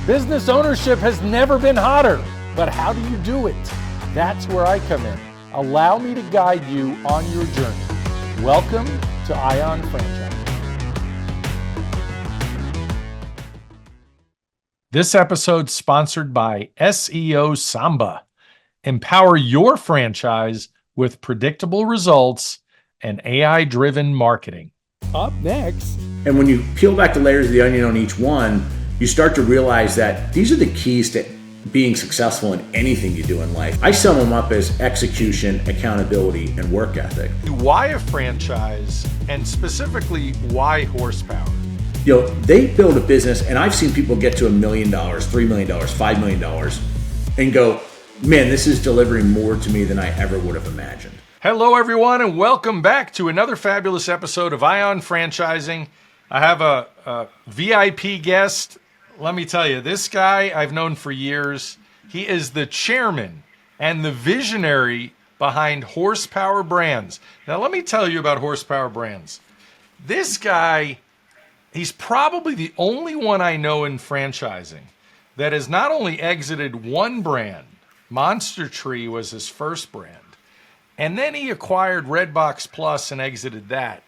Business ownership has never been hotter, but how do you do it? That's where I come in. Allow me to guide you on your journey. Welcome to Ion Franchise. This episode sponsored by SEO Samba. Empower your franchise with predictable results and AI-driven marketing. Up next. And when you peel back the layers of the onion on each one, you start to realize that these are the keys to being successful in anything you do in life. I sum them up as execution, accountability, and work ethic. Why a franchise, and specifically why horsepower? You know, they build a business, and I've seen people get to $1 million, $3 million, $5 million, and go, man, this is delivering more to me than I ever would have imagined. Hello, everyone, and welcome back to another fabulous episode of Ion Franchising. I have a VIP guest. Let me tell you, this guy I've known for years. He is the chairman and the visionary behind Horsepower Brands. Now, let me tell you about Horsepower Brands. This guy, he's probably the only one I know in franchising that has not only exited one brand, Monster Tree was his first brand, and then he acquired Redbox Plus and exited that.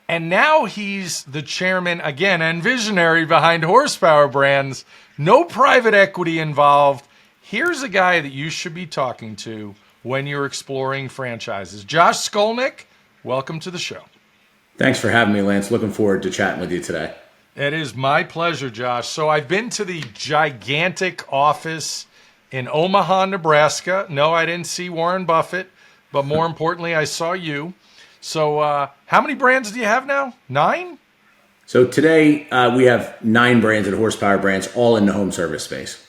And now he's the chairman, again, and visionary behind Horsepower Brands. No private equity involved. Here's a guy that you should be talking to when you're exploring franchises. Josh Skolnick, welcome to the show. Thanks for having me, Lance. Looking forward to chatting with you today. It is my pleasure, Josh. So I've been to the gigantic office in Omaha, Nebraska. No, I didn't see Warren Buffett, but more importantly, I saw you. So how many brands do you have now? 9? So today we have 9 brands at Horsepower Brands, all in the home service space.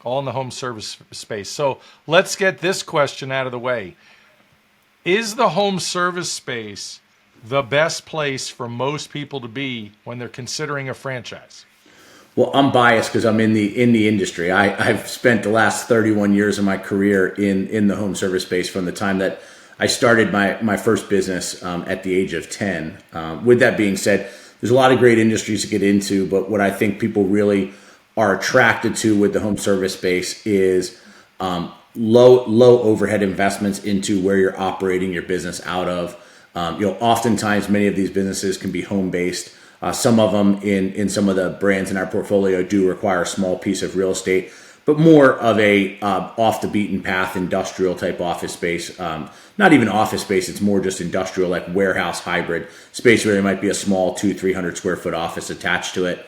All in the home service space. So let's get this question out of the way. Is the home service space the best place for most people to be when they're considering a franchise? Well, I'm biased because I'm in the industry. I've spent the last 31 years of my career in the home service space from the time that I started my first business at the age of 10. With that being said, there's a lot of great industries to get into, but what I think people really are attracted to with the home service space is low overhead investments into where you're operating your business out of. Oftentimes many of these businesses can be home based. Some of them in some of the brands in our portfolio do require a small piece of real estate, but more of a off the beaten path industrial type office space. Not even office space, it's more just industrial, like warehouse hybrid space where there might be a small 200-300 square foot office attached to it.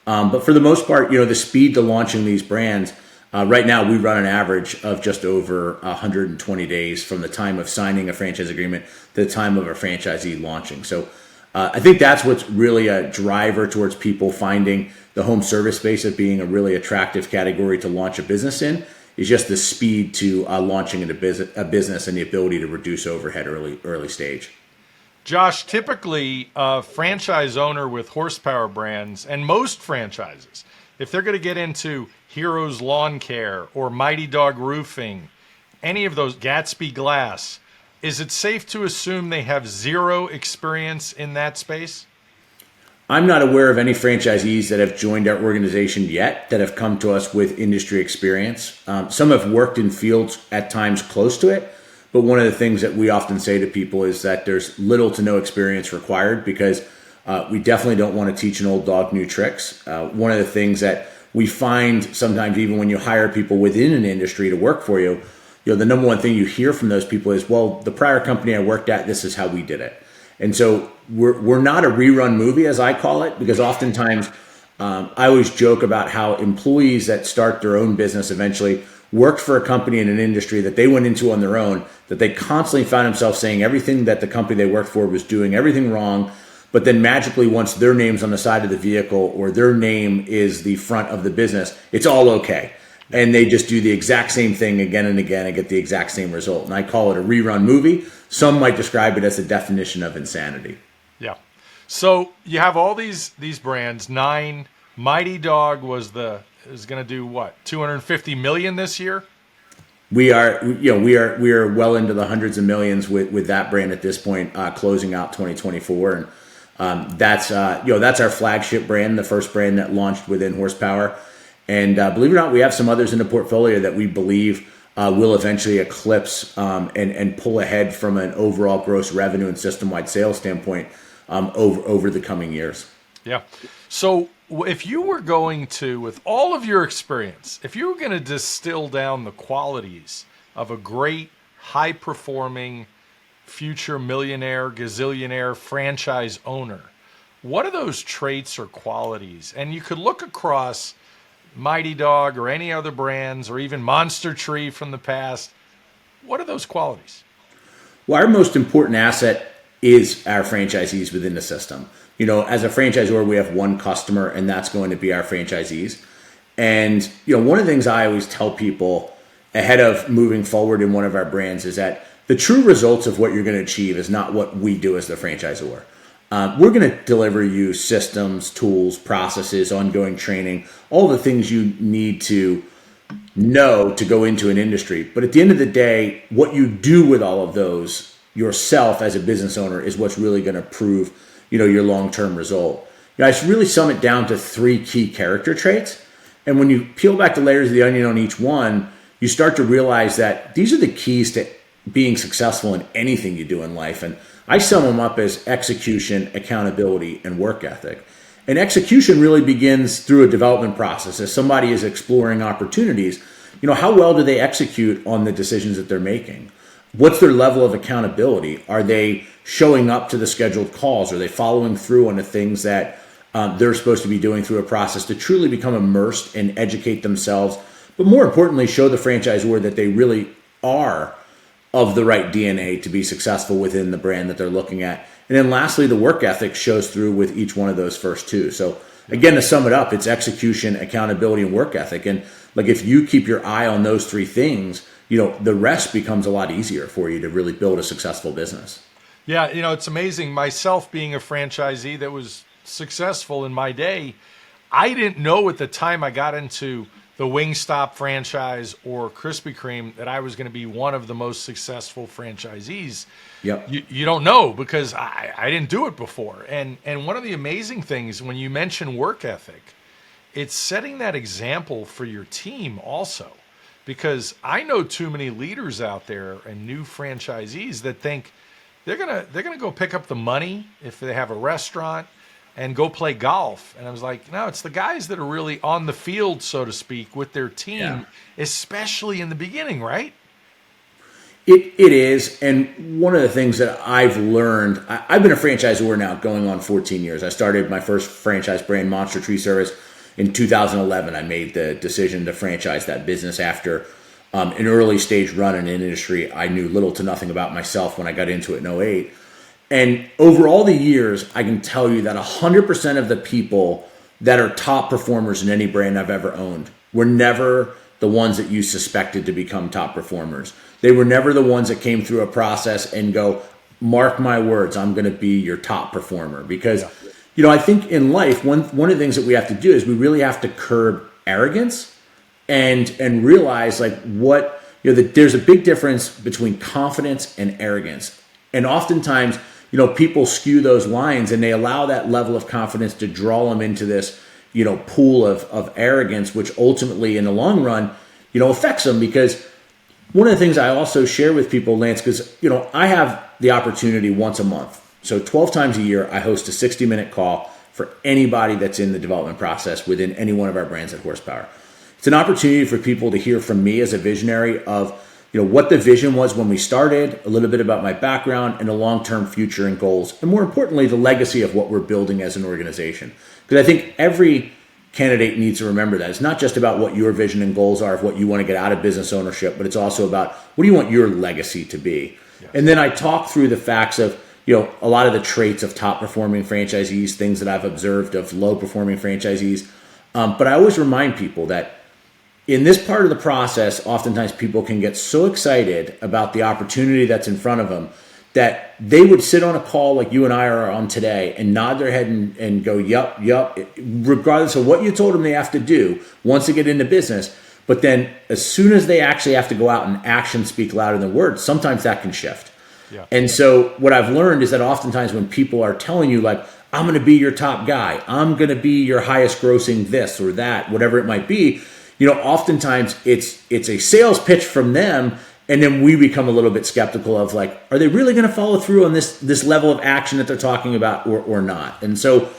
But for the most part, the speed to launching these brands, right now we run an average of just over 120 days from the time of signing a franchise agreement to the time of a franchisee launching. So I think that's what's really a driver towards people finding the home service space as being a really attractive category to launch a business in, is just the speed to launching into a business and the ability to reduce overhead early stage. Josh, typically a franchise owner with Horsepower Brands, and most franchises, if they're going to get into Heroes Lawn Care or Mighty Dog Roofing, any of those, Gatsby Glass, is it safe to assume they have zero experience in that space? I'm not aware of any franchisees that have joined our organization yet that have come to us with industry experience. Some have worked in fields at times close to it, but one of the things that we often say to people is that there's little to no experience required because we definitely don't want to teach an old dog new tricks. One of the things that we find sometimes even when you hire people within an industry to work for you, the number one thing you hear from those people is, well, the prior company I worked at, this is how we did it. And so we're not a rerun movie, as I call it, because oftentimes I always joke about how employees that start their own business eventually worked for a company in an industry that they went into on their own, that they constantly found themselves saying everything that the company they worked for was doing everything wrong. But then magically, once their name's on the side of the vehicle or their name is the front of the business, it's all okay. And they just do the exact same thing again and again and get the exact same result. And I call it a rerun movie. Some might describe it as a definition of insanity. Yeah. So you have all these brands. 9. Mighty Dog is going to do what? 250 million this year. We are well into the hundreds of millions with that brand at this point, closing out 2024, and that's our flagship brand, the first brand that launched within Horsepower. And believe it or not, we have some others in the portfolio that we believe will eventually eclipse and pull ahead from an overall gross revenue and system-wide sales standpoint over the coming years. Yeah. So if you were going to, with all of your experience, if you were going to distill down the qualities of a great, high-performing, future millionaire, gazillionaire franchise owner, what are those traits or qualities? And you could look across Mighty Dog or any other brands or even Monster Tree from the past. What are those qualities? Well, our most important asset is our franchisees within the system. You know, as a franchisor, we have one customer, and that's going to be our franchisees. And, you know, one of the things I always tell people ahead of moving forward in one of our brands is that the true results of what you're going to achieve is not what we do as the franchisor. We're going to deliver you systems, tools, processes, ongoing training, all the things you need to know to go into an industry. But at the end of the day, what you do with all of those yourself as a business owner is what's really going to prove, you know, your long-term result. You know, I really sum it down to 3 key character traits. And when you peel back the layers of the onion on each one, you start to realize that these are the keys to being successful in anything you do in life. And I sum them up as execution, accountability, and work ethic. And execution really begins through a development process. As somebody is exploring opportunities, you know, how well do they execute on the decisions that they're making? What's their level of accountability? Are they showing up to the scheduled calls? Are they following through on the things that they're supposed to be doing through a process to truly become immersed and educate themselves? But more importantly, show the franchisor that they really are of the right DNA to be successful within the brand that they're looking at. And then lastly, the work ethic shows through with each one of those first 2. So again, to sum it up, it's execution, accountability, and work ethic. And like if you keep your eye on those 3 things, you know, the rest becomes a lot easier for you to really build a successful business. Yeah, you know, it's amazing. Myself being a franchisee that was successful in my day, I didn't know at the time I got into the Wingstop franchise or Krispy Kreme that I was going to be one of the most successful franchisees. Yep. You don't know because I didn't do it before. And one of the amazing things when you mention work ethic, it's setting that example for your team also. Because I know too many leaders out there and new franchisees that think they're gonna go pick up the money if they have a restaurant and go play golf. And I was like, no, it's the guys that are really on the field, so to speak, with their team, especially in the beginning, right? It is. And one of the things that I've learned, I've been a franchisor now going on 14 years. I started my first franchise brand, Monster Tree Service, in 2011. I made the decision to franchise that business after an early stage run in an industry I knew little to nothing about myself when I got into it in '08. And over all the years, I can tell you that 100% of the people that are top performers in any brand I've ever owned were never the ones that you suspected to become top performers. They were never the ones that came through a process and go, mark my words, I'm going to be your top performer. Because, you know, I think in life, one of the things that we have to do is we really have to curb arrogance and realize like what, you know, that there's a big difference between confidence and arrogance. And oftentimes, you know, people skew those lines and they allow that level of confidence to draw them into this, you know, pool of arrogance, which ultimately in the long run, you know, affects them. Because one of the things I also share with people, Lance, because, you know, I have the opportunity once a month. So 12 times a year, I host a 60-minute call for anybody that's in the development process within any one of our brands at Horsepower. It's an opportunity for people to hear from me as a visionary of, you know, what the vision was when we started, a little bit about my background and the long-term future and goals, and more importantly, the legacy of what we're building as an organization. Because I think every candidate needs to remember that. It's not just about what your vision and goals are of what you want to get out of business ownership, but it's also about what do you want your legacy to be. Yes. And then I talk through the facts of, you know, a lot of the traits of top-performing franchisees, things that I've observed of low-performing franchisees. But I always remind people that in this part of the process, oftentimes people can get so excited about the opportunity that's in front of them that they would sit on a call like you and I are on today and nod their head and go, yup, regardless of what you told them they have to do once they get into business. But then as soon as they actually have to go out and actions speak louder than words, sometimes that can shift. Yeah. And so what I've learned is that oftentimes when people are telling you like, I'm going to be your top guy. I'm going to be your highest grossing this or that, whatever it might be. Oftentimes it's a sales pitch from them. And then we become a little bit skeptical of like, are they really going to follow through on this level of action that they're talking about or not? And so,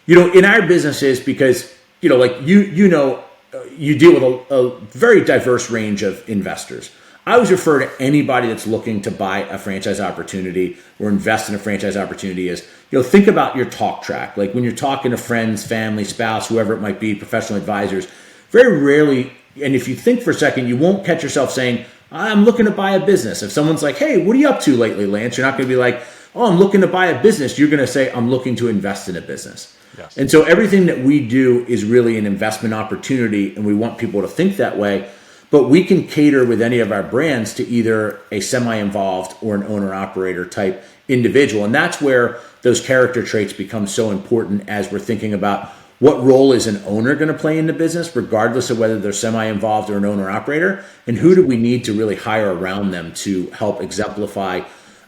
in our businesses, because, like you deal with a very diverse range of investors. I always refer to anybody that's looking to buy a franchise opportunity or invest in a franchise opportunity as, think about your talk track. Like when you're talking to friends, family, spouse, whoever it might be, professional advisors, very rarely, and if you think for a second, you won't catch yourself saying, I'm looking to buy a business. If someone's like, hey, what are you up to lately, Lance? You're not going to be like, oh, I'm looking to buy a business. You're going to say, I'm looking to invest in a business. Yes. And so everything that we do is really an investment opportunity, and we want people to think that way. But we can cater with any of our brands to either a semi-involved or an owner-operator type individual. And that's where those character traits become so important as we're thinking about what role is an owner going to play in the business, regardless of whether they're semi-involved or an owner-operator, and who do we need to really hire around them to help exemplify,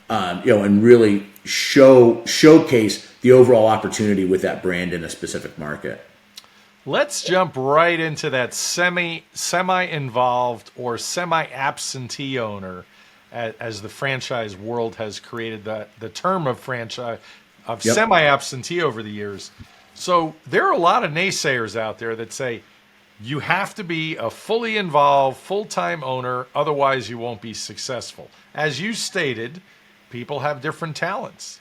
and really showcase the overall opportunity with that brand in a specific market. Let's jump right into that semi-involved or semi-absentee owner, as the franchise world has created the term of franchise of Yep. semi-absentee over the years. So there are a lot of naysayers out there that say you have to be a fully involved, full-time owner, otherwise you won't be successful. As you stated, people have different talents.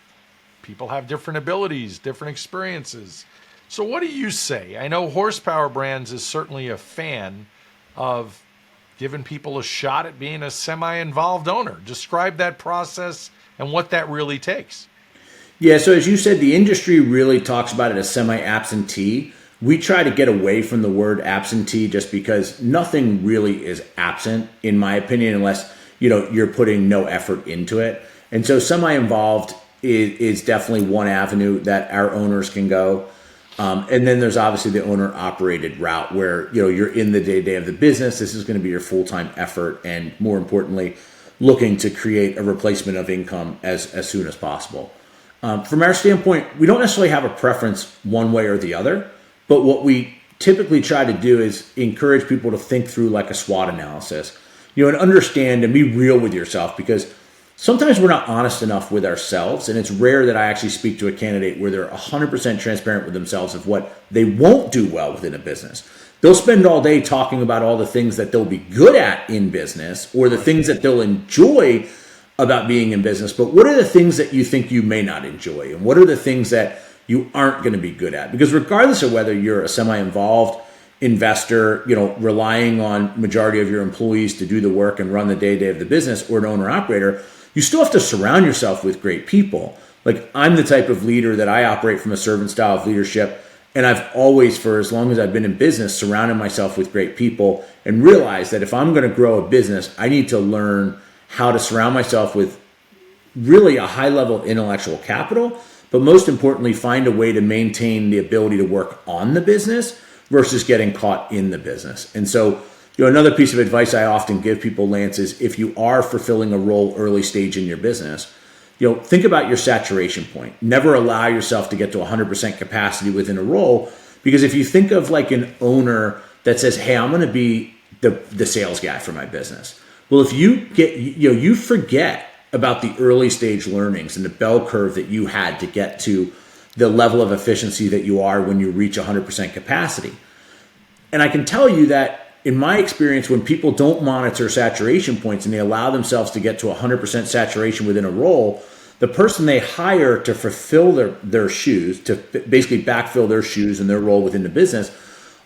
People have different abilities, different experiences. So what do you say? I know Horsepower Brands is certainly a fan of giving people a shot at being a semi-involved owner. Describe that process and what that really takes. Yeah, so as you said, the industry really talks about it as semi-absentee. We try to get away from the word absentee just because nothing really is absent, in my opinion, unless you're putting no effort into it. And so semi-involved is definitely one avenue that our owners can go. And then there's obviously the owner-operated route where you're in the day-to-day of the business. This is going to be your full-time effort, and more importantly, looking to create a replacement of income as soon as possible. From our standpoint, we don't necessarily have a preference one way or the other, but what we typically try to do is encourage people to think through like a SWOT analysis, and understand and be real with yourself, because sometimes we're not honest enough with ourselves, and it's rare that I actually speak to a candidate where they're 100% transparent with themselves of what they won't do well within a business. They'll spend all day talking about all the things that they'll be good at in business or the things that they'll enjoy about being in business, but what are the things that you think you may not enjoy? And what are the things that you aren't going to be good at? Because regardless of whether you're a semi-involved investor, relying on majority of your employees to do the work and run the day-to-day of the business, or an owner-operator, you still have to surround yourself with great people. Like I'm the type of leader that I operate from a servant style of leadership. And I've always, for as long as I've been in business, surrounded myself with great people and realized that if I'm going to grow a business, I need to learn how to surround myself with really a high level of intellectual capital, but most importantly, find a way to maintain the ability to work on the business versus getting caught in the business. And so, another piece of advice I often give people, Lance, is if you are fulfilling a role early stage in your business, think about your saturation point. Never allow yourself to get to 100% capacity within a role, because if you think of like an owner that says, hey, I'm going to be the sales guy for my business. Well, if you get, you forget about the early stage learnings and the bell curve that you had to get to the level of efficiency that you are when you reach 100% capacity. And I can tell you that in my experience, when people don't monitor saturation points and they allow themselves to get to 100% saturation within a role, the person they hire to fulfill their shoes, to basically backfill their shoes and their role within the business,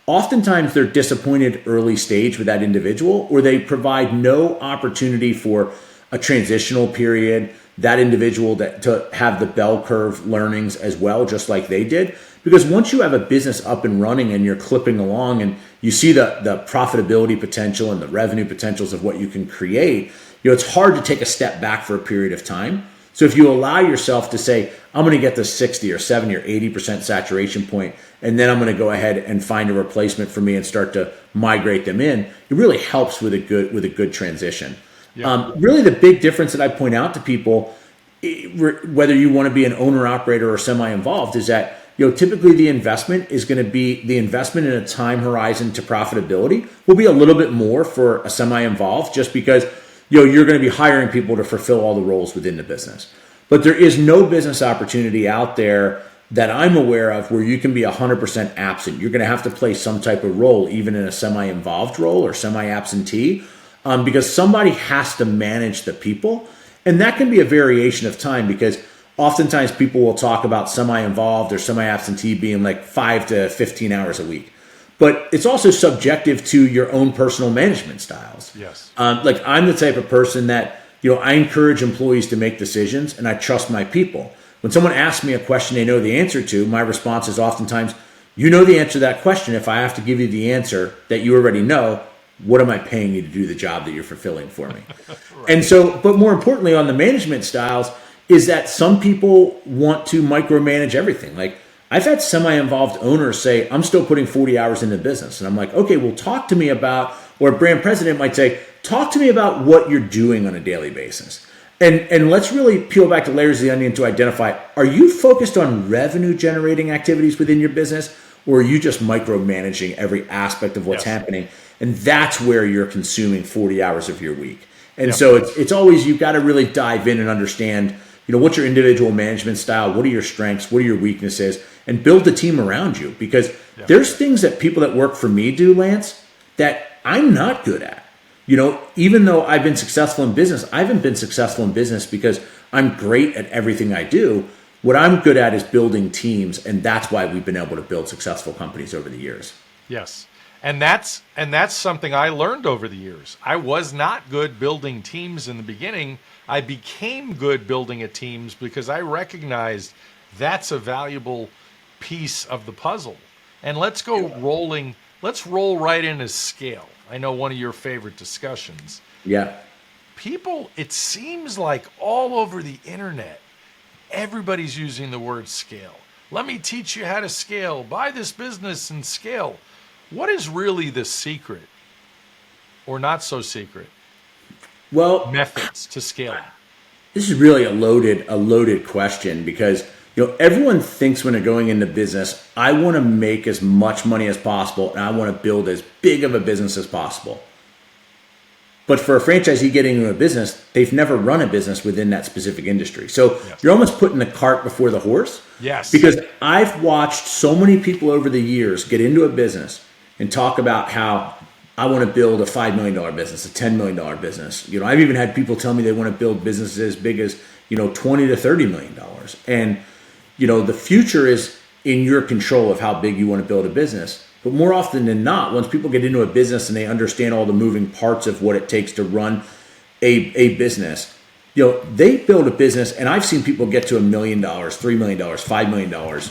oftentimes they're disappointed early stage with that individual, or they provide no opportunity for a transitional period, that individual to have the bell curve learnings as well, just like they did. Because once you have a business up and running and you're clipping along and you see the profitability potential and the revenue potentials of what you can create, it's hard to take a step back for a period of time. So if you allow yourself to say, I'm going to get to 60 or 70 or 80% saturation point, and then I'm going to go ahead and find a replacement for me and start to migrate them in, it really helps with a good transition. Yeah. Really the big difference that I point out to people whether you want to be an owner operator or semi-involved, is that typically the investment is going to be the investment in a time horizon to profitability will be a little bit more for a semi-involved, just because you're going to be hiring people to fulfill all the roles within the business. But there is no business opportunity out there that I'm aware of where you can be 100% absent. You're going to have to play some type of role, even in a semi-involved role or semi-absentee, because somebody has to manage the people. And that can be a variation of time, because oftentimes people will talk about semi-involved or semi-absentee being like 5 to 15 hours a week. But it's also subjective to your own personal management styles. Yes. Like I'm the type of person that, I encourage employees to make decisions, and I trust my people. When someone asks me a question they know the answer to, my response is oftentimes, you know the answer to that question. If I have to give you the answer that you already know, what am I paying you to do the job that you're fulfilling for me? Right. And so, but more importantly on the management styles is that some people want to micromanage everything. Like I've had semi-involved owners say, I'm still putting 40 hours into business. And I'm like, okay, well, talk to me about, or a brand president might say, talk to me about what you're doing on a daily basis. And let's really peel back the layers of the onion to identify, are you focused on revenue generating activities within your business, or are you just micromanaging every aspect of what's happening? And that's where you're consuming 40 hours of your week. And so it's always, you've got to really dive in and understand, what's your individual management style? What are your strengths? What are your weaknesses? And build the team around you, because there's things that people that work for me do, Lance, that I'm not good at. Even though I've been successful in business, I haven't been successful in business because I'm great at everything I do. What I'm good at is building teams, and that's why we've been able to build successful companies over the years. Yes. And that's something I learned over the years. I was not good building teams in the beginning. I became good building teams because I recognized that's a valuable piece of the puzzle. And let's go rolling. Let's roll right into scale. I know one of your favorite discussions. Yeah. People, it seems like all over the internet, everybody's using the word scale. Let me teach you how to scale. Buy this business and scale. What is really the secret, or not so secret, methods to scaling? This is really a loaded question, because everyone thinks when they're going into business, I want to make as much money as possible and I want to build as big of a business as possible. But for a franchisee getting into a business, they've never run a business within that specific industry. So you're almost putting the cart before the horse. Yes. Because I've watched so many people over the years get into a business and talk about how I want to build a $5 million business, a $10 million business. I've even had people tell me they want to build businesses as big as, $20 to $30 million. And the future is in your control of how big you want to build a business. But more often than not, once people get into a business and they understand all the moving parts of what it takes to run a business, they build a business. And I've seen people get to $1 million, $3 million, $5 million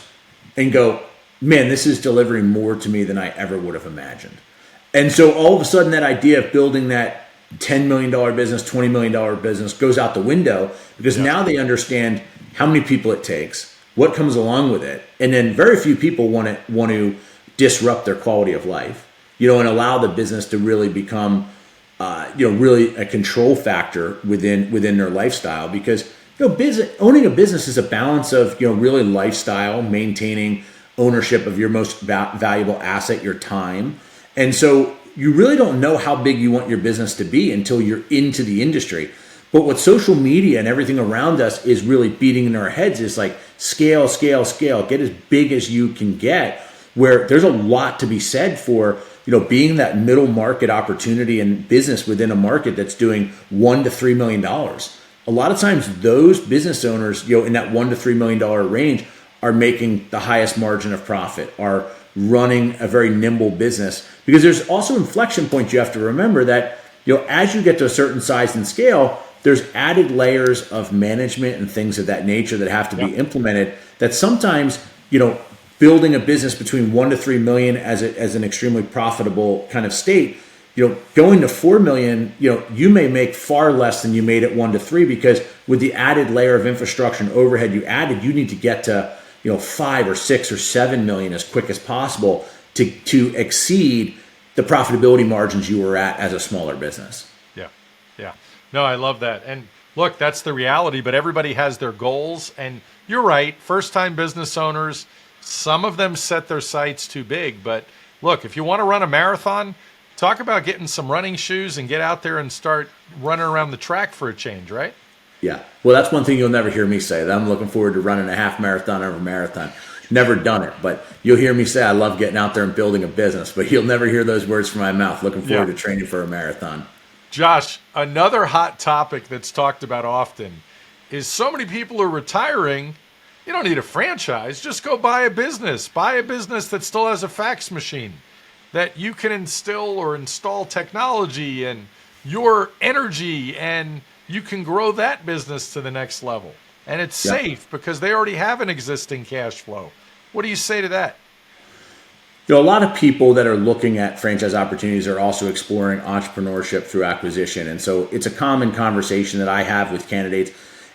and go, man, this is delivering more to me than I ever would have imagined. And so all of a sudden that idea of building that $10 million business, $20 million business goes out the window, because now they understand how many people it takes, what comes along with it. And then very few people want to disrupt their quality of life, and allow the business to really become, really a control factor within their lifestyle. Because, owning a business is a balance of, really lifestyle, maintaining ownership of your most valuable asset, your time. And so you really don't know how big you want your business to be until you're into the industry. But what social media and everything around us is really beating in our heads is like scale, scale, scale, get as big as you can get, where there's a lot to be said for, being that middle market opportunity and business within a market that's doing $1 to $3 million. A lot of times those business owners, in that $1 to $3 million range are making the highest margin of profit, are running a very nimble business. Because there's also inflection points you have to remember that, as you get to a certain size and scale, there's added layers of management and things of that nature that have to be implemented, that sometimes, building a business between 1 to 3 million as an extremely profitable kind of state, going to 4 million, you may make far less than you made at 1 to 3, because with the added layer of infrastructure and overhead you added, you need to get to, 5 or 6 or 7 million as quick as possible to exceed the profitability margins you were at as a smaller business. Yeah. No, I love that. And Look, that's the reality, but everybody has their goals. And you're right, first time business owners, some of them set their sights too big. But look, if you want to run a marathon, talk about getting some running shoes and get out there and start running around the track for a change, right? Yeah. Well, that's one thing you'll never hear me say, that I'm looking forward to running a half marathon or a marathon. Never done it, but you'll hear me say I love getting out there and building a business, but you'll never hear those words from my mouth. Looking forward to training for a marathon. Josh, another hot topic that's talked about often is so many people are retiring. You don't need a franchise. Just go buy a business. Buy a business that still has a fax machine, that you can instill or install technology and your energy, and you can grow that business to the next level. And it's safe because they already have an existing cash flow. What do you say to that? A lot of people that are looking at franchise opportunities are also exploring entrepreneurship through acquisition. And so it's a common conversation that I have with candidates.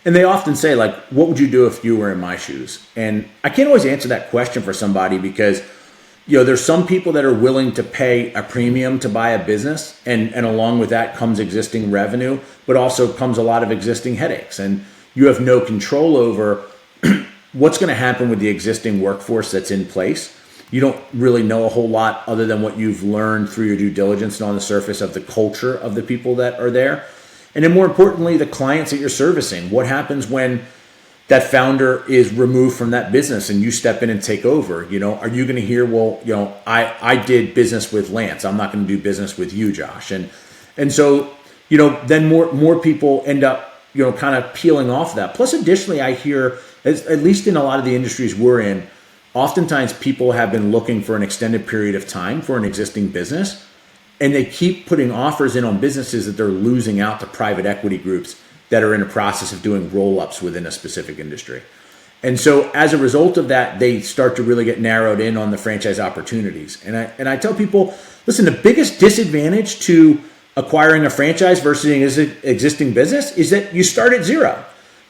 And they often say, like, what would you do if you were in my shoes? And I can't always answer that question for somebody because, there's some people that are willing to pay a premium to buy a business. And along with that comes existing revenue, but also comes a lot of existing headaches. And you have no control over what's going to happen with the existing workforce that's in place. You don't really know a whole lot other than what you've learned through your due diligence and on the surface of the culture of the people that are there. And then more importantly, the clients that you're servicing. What happens when that founder is removed from that business and you step in and take over? Are you going to hear, well, I did business with Lance. I'm not going to do business with you, Josh. And so, then more people end up, kind of peeling off that. Plus, additionally, I hear, at least in a lot of the industries we're in, oftentimes people have been looking for an extended period of time for an existing business, and they keep putting offers in on businesses that they're losing out to private equity groups that are in the process of doing roll-ups within a specific industry. And so as a result of that, they start to really get narrowed in on the franchise opportunities. And I tell people, listen, the biggest disadvantage to acquiring a franchise versus an existing business is that you start at zero.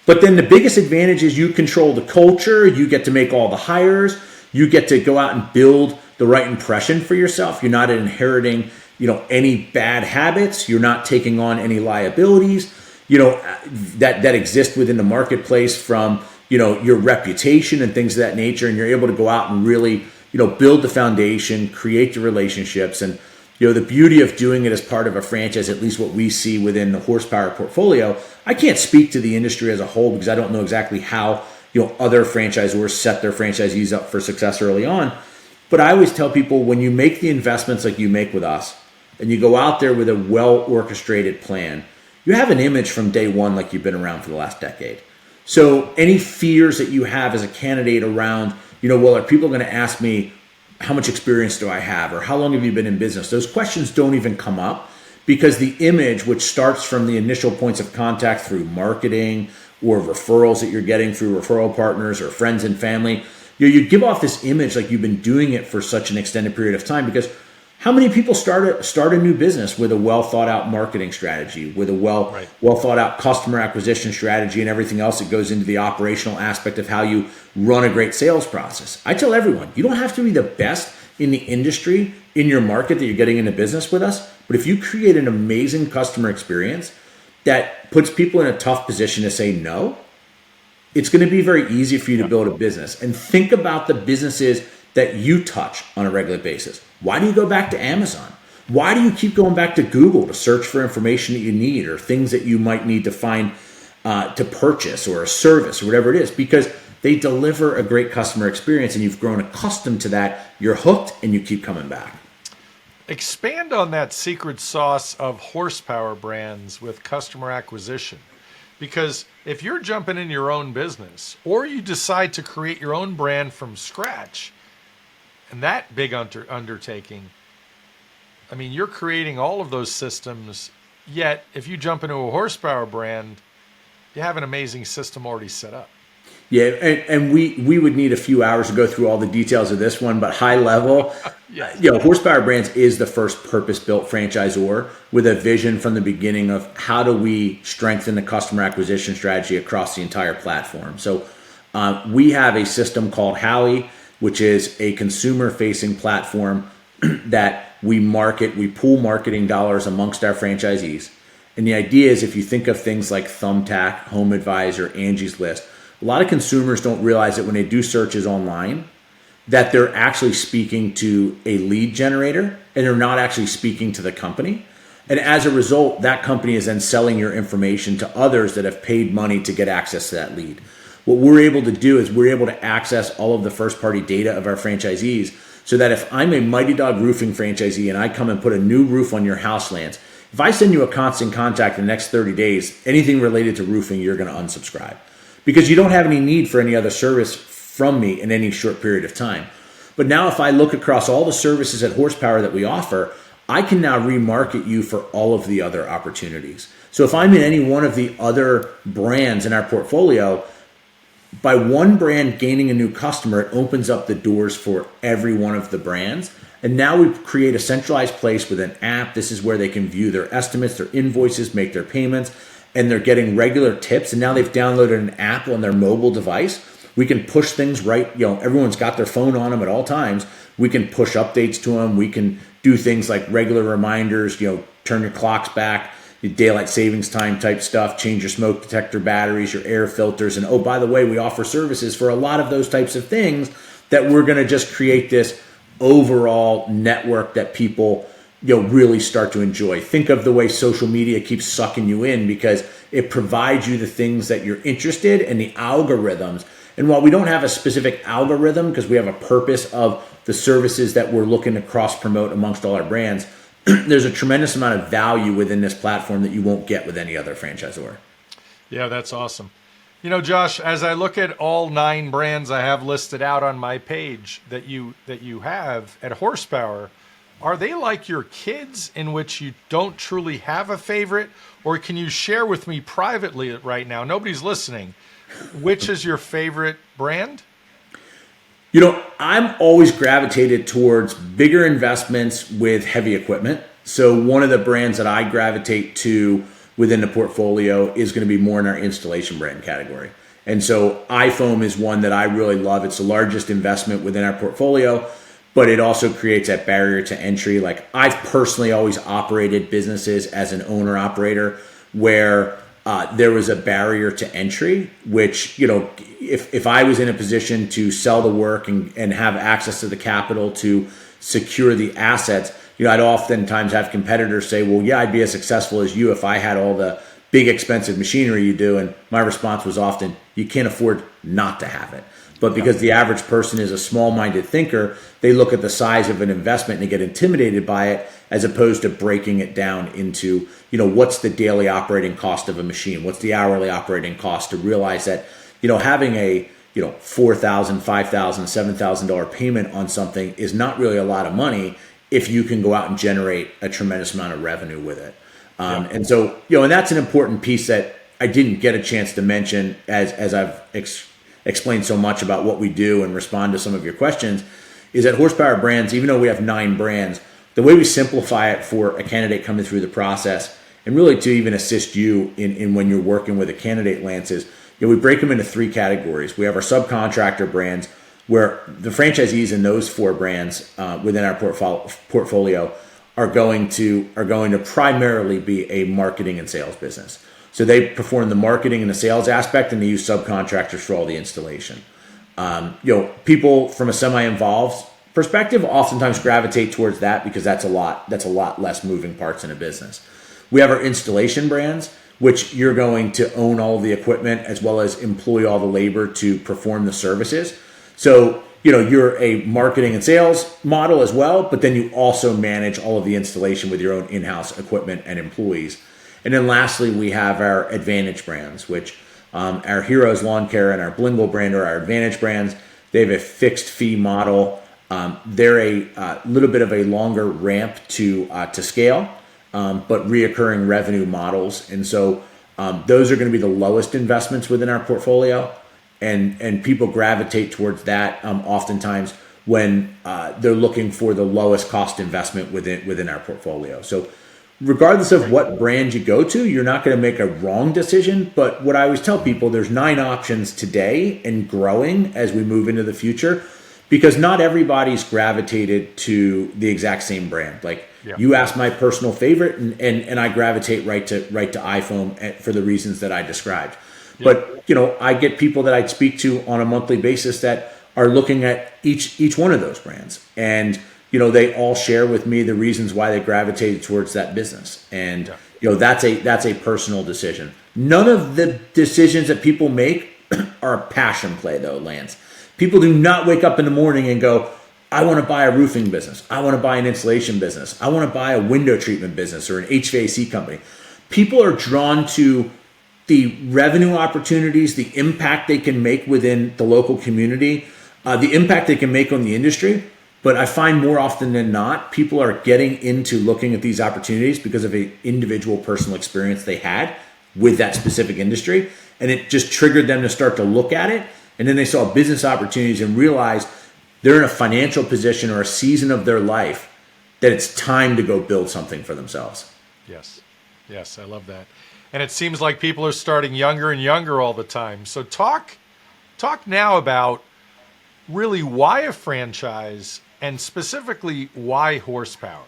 But then the biggest advantage is you control the culture, you get to make all the hires, you get to go out and build the right impression for yourself. You're not inheriting, any bad habits, you're not taking on any liabilities, that exist within the marketplace from, your reputation and things of that nature. And you're able to go out and really, build the foundation, create the relationships. And the beauty of doing it as part of a franchise, at least what we see within the horsepower portfolio. I can't speak to the industry as a whole because I don't know exactly how other franchisors set their franchisees up for success early on. But I always tell people, when you make the investments like you make with us, and you go out there with a well-orchestrated plan, you have an image from day one like you've been around for the last decade. So any fears that you have as a candidate around, well, are people going to ask me, how much experience do I have? Or how long have you been in business? Those questions don't even come up because the image, which starts from the initial points of contact through marketing or referrals that you're getting through referral partners or friends and family, you give off this image like you've been doing it for such an extended period of time. Because how many people start a new business with a well thought out marketing strategy, with a well thought out customer acquisition strategy and everything else that goes into the operational aspect of how you run a great sales process? I tell everyone, you don't have to be the best in the industry, in your market that you're getting into business with us. But if you create an amazing customer experience that puts people in a tough position to say no, it's going to be very easy for you to build a business. And think about the businesses that you touch on a regular basis. Why do you go back to Amazon? Why do you keep going back to Google to search for information that you need or things that you might need to find to purchase or a service or whatever it is? Because they deliver a great customer experience and you've grown accustomed to that. You're hooked and you keep coming back. Expand on that secret sauce of horsepower brands with customer acquisition. Because if you're jumping in your own business or you decide to create your own brand from scratch, and that big undertaking, I mean, you're creating all of those systems, yet if you jump into a horsepower brand, you have an amazing system already set up. Yeah, and we would need a few hours to go through all the details of this one, but high level, Horsepower Brands is the first purpose-built franchisor with a vision from the beginning of how do we strengthen the customer acquisition strategy across the entire platform. So we have a system called Howie, which is a consumer-facing platform that we pool marketing dollars amongst our franchisees. And the idea is, if you think of things like Thumbtack, Home Advisor, Angie's List, a lot of consumers don't realize that when they do searches online, that they're actually speaking to a lead generator and they're not actually speaking to the company. And as a result, that company is then selling your information to others that have paid money to get access to that lead. What we're able to do is we're able to access all of the first party data of our franchisees, so that if I'm a Mighty Dog Roofing franchisee and I come and put a new roof on your house lands, if I send you a constant contact in the next 30 days, anything related to roofing, you're going to unsubscribe, because you don't have any need for any other service from me in any short period of time. But now if I look across all the services at Horsepower that we offer, I can now remarket you for all of the other opportunities. So if I'm in any one of the other brands in our portfolio, by one brand gaining a new customer, it opens up the doors for every one of the brands. And now we create a centralized place with an app. This is where they can view their estimates, their invoices, make their payments, and they're getting regular tips. And now they've downloaded an app on their mobile device. We can push things right. Everyone's got their phone on them at all times. We can push updates to them. We can do things like regular reminders, turn your clocks back, daylight savings time type stuff, change your smoke detector batteries, your air filters. And oh, by the way, we offer services for a lot of those types of things that we're going to just create this overall network that people really start to enjoy. Think of the way social media keeps sucking you in, because it provides you the things that you're interested in, the algorithms. And while we don't have a specific algorithm, because we have a purpose of the services that we're looking to cross promote amongst all our brands, there's a tremendous amount of value within this platform that you won't get with any other franchisor. Yeah, that's awesome. Josh, as I look at all 9 brands I have listed out on my page that you have at Horsepower, are they like your kids in which you don't truly have a favorite? Or can you share with me privately right now, nobody's listening, which is your favorite brand? I'm always gravitated towards bigger investments with heavy equipment. So one of the brands that I gravitate to within the portfolio is going to be more in our installation brand category. And so iFoam is one that I really love. It's the largest investment within our portfolio, but it also creates that barrier to entry. Like, I've personally always operated businesses as an owner operator where there was a barrier to entry, which, if I was in a position to sell the work and have access to the capital to secure the assets, I'd oftentimes have competitors say, well, yeah, I'd be as successful as you if I had all the big expensive machinery you do. And my response was often, you can't afford not to have it. But because the average person is a small-minded thinker, they look at the size of an investment and they get intimidated by it, as opposed to breaking it down into, what's the daily operating cost of a machine? What's the hourly operating cost, to realize that, having a, $4,000, $5,000, $7,000 payment on something is not really a lot of money if you can go out and generate a tremendous amount of revenue with it. And so, and that's an important piece that I didn't get a chance to mention as I've explained so much about what we do and respond to some of your questions, is that Horsepower Brands, even though we have 9 brands, the way we simplify it for a candidate coming through the process, and really to even assist you in when you're working with a candidate, Lance, is we break them into 3 categories. We have our subcontractor brands, where the franchisees in those 4 brands within our portfolio are going to primarily be a marketing and sales business. So they perform the marketing and the sales aspect, and they use subcontractors for all the installation. People from a semi-involved perspective oftentimes gravitate towards that, because that's a lot less moving parts in a business. We have our installation brands, which you're going to own all the equipment as well as employ all the labor to perform the services. So, you're a marketing and sales model as well, but then you also manage all of the installation with your own in-house equipment and employees. And then lastly, we have our Advantage brands, which our Heroes Lawn Care and our Blingle brand are our Advantage brands. They have a fixed fee model. They're a little bit of a longer ramp to scale, but reoccurring revenue models. And so those are going to be the lowest investments within our portfolio. And people gravitate towards that oftentimes when they're looking for the lowest cost investment within our portfolio. So regardless of what brand you go to, you're not going to make a wrong decision. But what I always tell people, there's 9 options today and growing as we move into the future. because not everybody's gravitated to the exact same brand. Like Yeah. you asked my personal favorite, and I gravitate right to iPhone for the reasons that I described. Yeah. But I get people that I speak to on a monthly basis that are looking at each one of those brands, and they all share with me the reasons why they gravitated towards that business. And that's a personal decision. None of the decisions that people make are a passion play, though, Lance. People do not wake up in the morning and go, I want to buy a roofing business. I want to buy an insulation business. I want to buy a window treatment business or an HVAC company. People are drawn to the revenue opportunities, the impact they can make within the local community, the impact they can make on the industry. But I find more often than not, people are getting into looking at these opportunities because of an individual personal experience they had with that specific industry. And it just triggered them to start to look at it. And then they saw business opportunities and realized they're in a financial position or a season of their life that it's time to go build something for themselves. Yes. Yes, I love that. And it seems like people are starting younger and younger all the time. So talk now about really why a franchise and specifically why horsepower.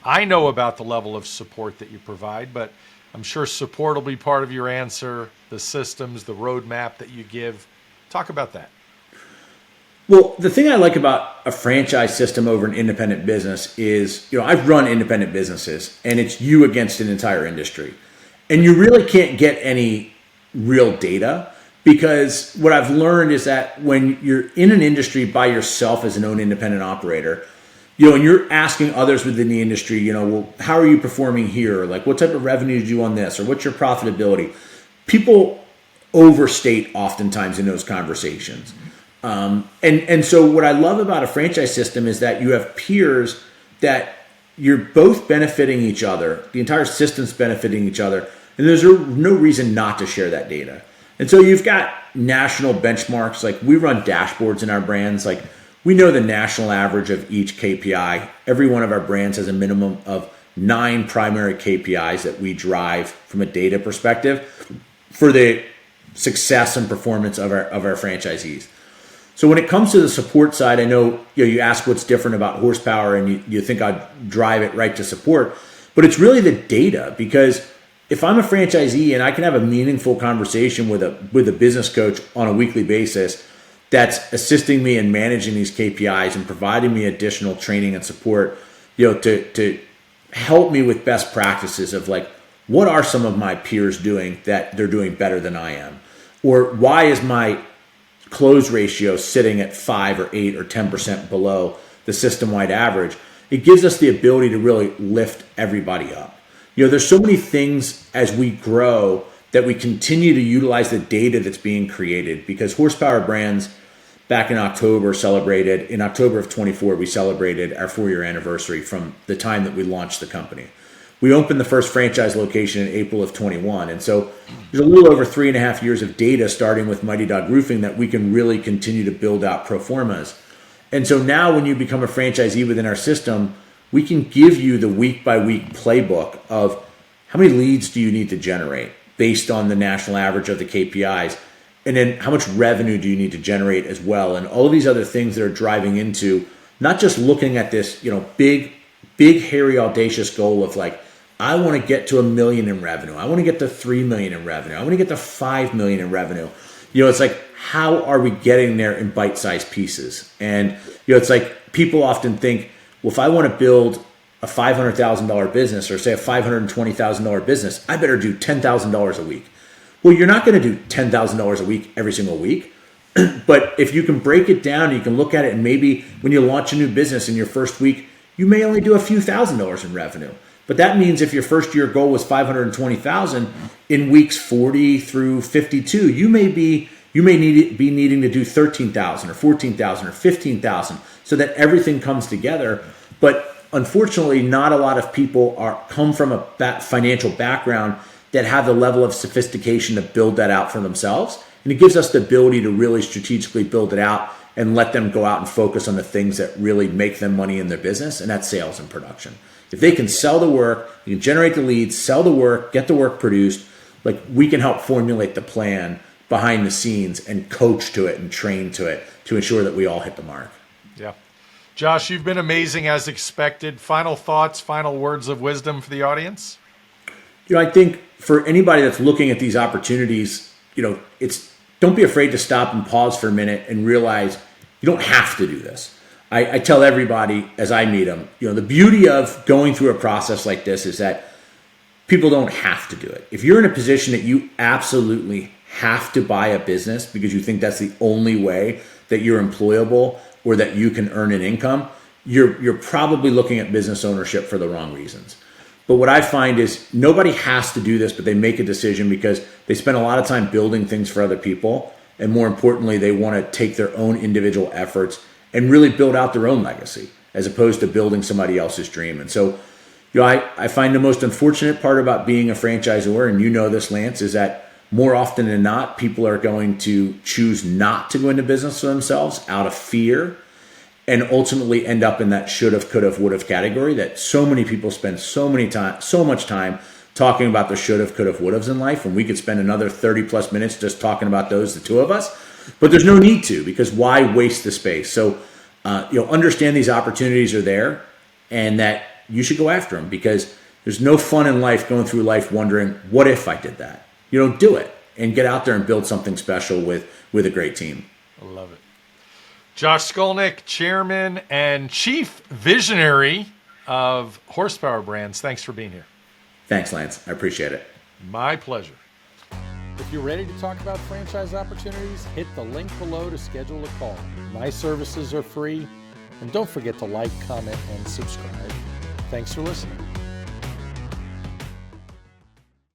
I know about the level of support that you provide, but I'm sure support will be part of your answer, the systems, the roadmap that you give. Talk about that. Well, the thing I like about a franchise system over an independent business is, I've run independent businesses and it's you against an entire industry. And you really can't get any real data, because what I've learned is that when you're in an industry by yourself as an own independent operator, and you're asking others within the industry, well, how are you performing here? Like, what type of revenue do you on this? Or what's your profitability? People overstate oftentimes in those conversations. And so what I love about a franchise system is that you have peers that you're both benefiting each other. The entire system's benefiting each other. And there's no reason not to share that data. And so you've got national benchmarks. Like, we run dashboards in our brands. Like, we know the national average of each KPI. Every one of our brands has a minimum of 9 primary KPIs that we drive from a data perspective for the success and performance of our franchisees. So when it comes to the support side, I know you ask what's different about horsepower, and you think I'd drive it right to support, but it's really the data. Because if I'm a franchisee and I can have a meaningful conversation with a business coach on a weekly basis that's assisting me in managing these KPIs and providing me additional training and support, to help me with best practices of, like, what are some of my peers doing that they're doing better than I am? Or why is my close ratio sitting at 5 or 8 or 10% below the system-wide average? It gives us the ability to really lift everybody up. There's so many things as we grow that we continue to utilize the data that's being created, because Horsepower Brands back in October in October of 24, we celebrated our 4-year anniversary from the time that we launched the company. We opened the first franchise location in April of 21. And so there's a little over 3.5 years of data, starting with Mighty Dog Roofing, that we can really continue to build out pro formas. And so now when you become a franchisee within our system, we can give you the week-by-week playbook of how many leads do you need to generate based on the national average of the KPIs, and then how much revenue do you need to generate as well, and all of these other things that are driving into not just looking at this, big, hairy, audacious goal of, like, I want to get to $1 million in revenue. I want to get to $3 million in revenue. I want to get to $5 million in revenue. It's like, how are we getting there in bite-sized pieces? And it's like, people often think, well, if I want to build a $500,000 business, or say a $520,000 business, I better do $10,000 a week. Well, you're not going to do $10,000 a week every single week. But if you can break it down, you can look at it, and maybe when you launch a new business in your first week, you may only do a few $1,000s in revenue. But that means if your first year goal was $520,000, in weeks 40 through 52, you may be needing to do $13,000 or $14,000 or $15,000, so that everything comes together. But unfortunately, not a lot of people come from a financial background that have the level of sophistication to build that out for themselves. And it gives us the ability to really strategically build it out and let them go out and focus on the things that really make them money in their business, and that's sales and production. If they can sell the work, you can generate the leads, sell the work, get the work produced, like, we can help formulate the plan behind the scenes and coach to it and train to it to ensure that we all hit the mark. Yeah. Josh, you've been amazing as expected. Final thoughts, final words of wisdom for the audience? I think for anybody that's looking at these opportunities, don't be afraid to stop and pause for a minute and realize you don't have to do this. I tell everybody as I meet them, the beauty of going through a process like this is that people don't have to do it. If you're in a position that you absolutely have to buy a business because you think that's the only way that you're employable or that you can earn an income, you're probably looking at business ownership for the wrong reasons. But what I find is nobody has to do this, but they make a decision because they spend a lot of time building things for other people. And more importantly, they want to take their own individual efforts and really build out their own legacy as opposed to building somebody else's dream. And so, I find the most unfortunate part about being a franchisor, and you know this, Lance, is that more often than not, people are going to choose not to go into business for themselves out of fear and ultimately end up in that should have, could have, would have category that so many people spend so much time talking about the should have, could have, would haves in life. And we could spend another 30 plus minutes just talking about those, the two of us, but there's no need to, because why waste the space? So, understand these opportunities are there and that you should go after them, because there's no fun in life going through life wondering, what if I did that? Do it and get out there and build something special with a great team. I love it. Josh Skolnick, Chairman and Chief Visionary of Horsepower Brands. Thanks for being here. Thanks, Lance. I appreciate it. My pleasure. If you're ready to talk about franchise opportunities, hit the link below to schedule a call. My services are free, and don't forget to like, comment, and subscribe. Thanks for listening.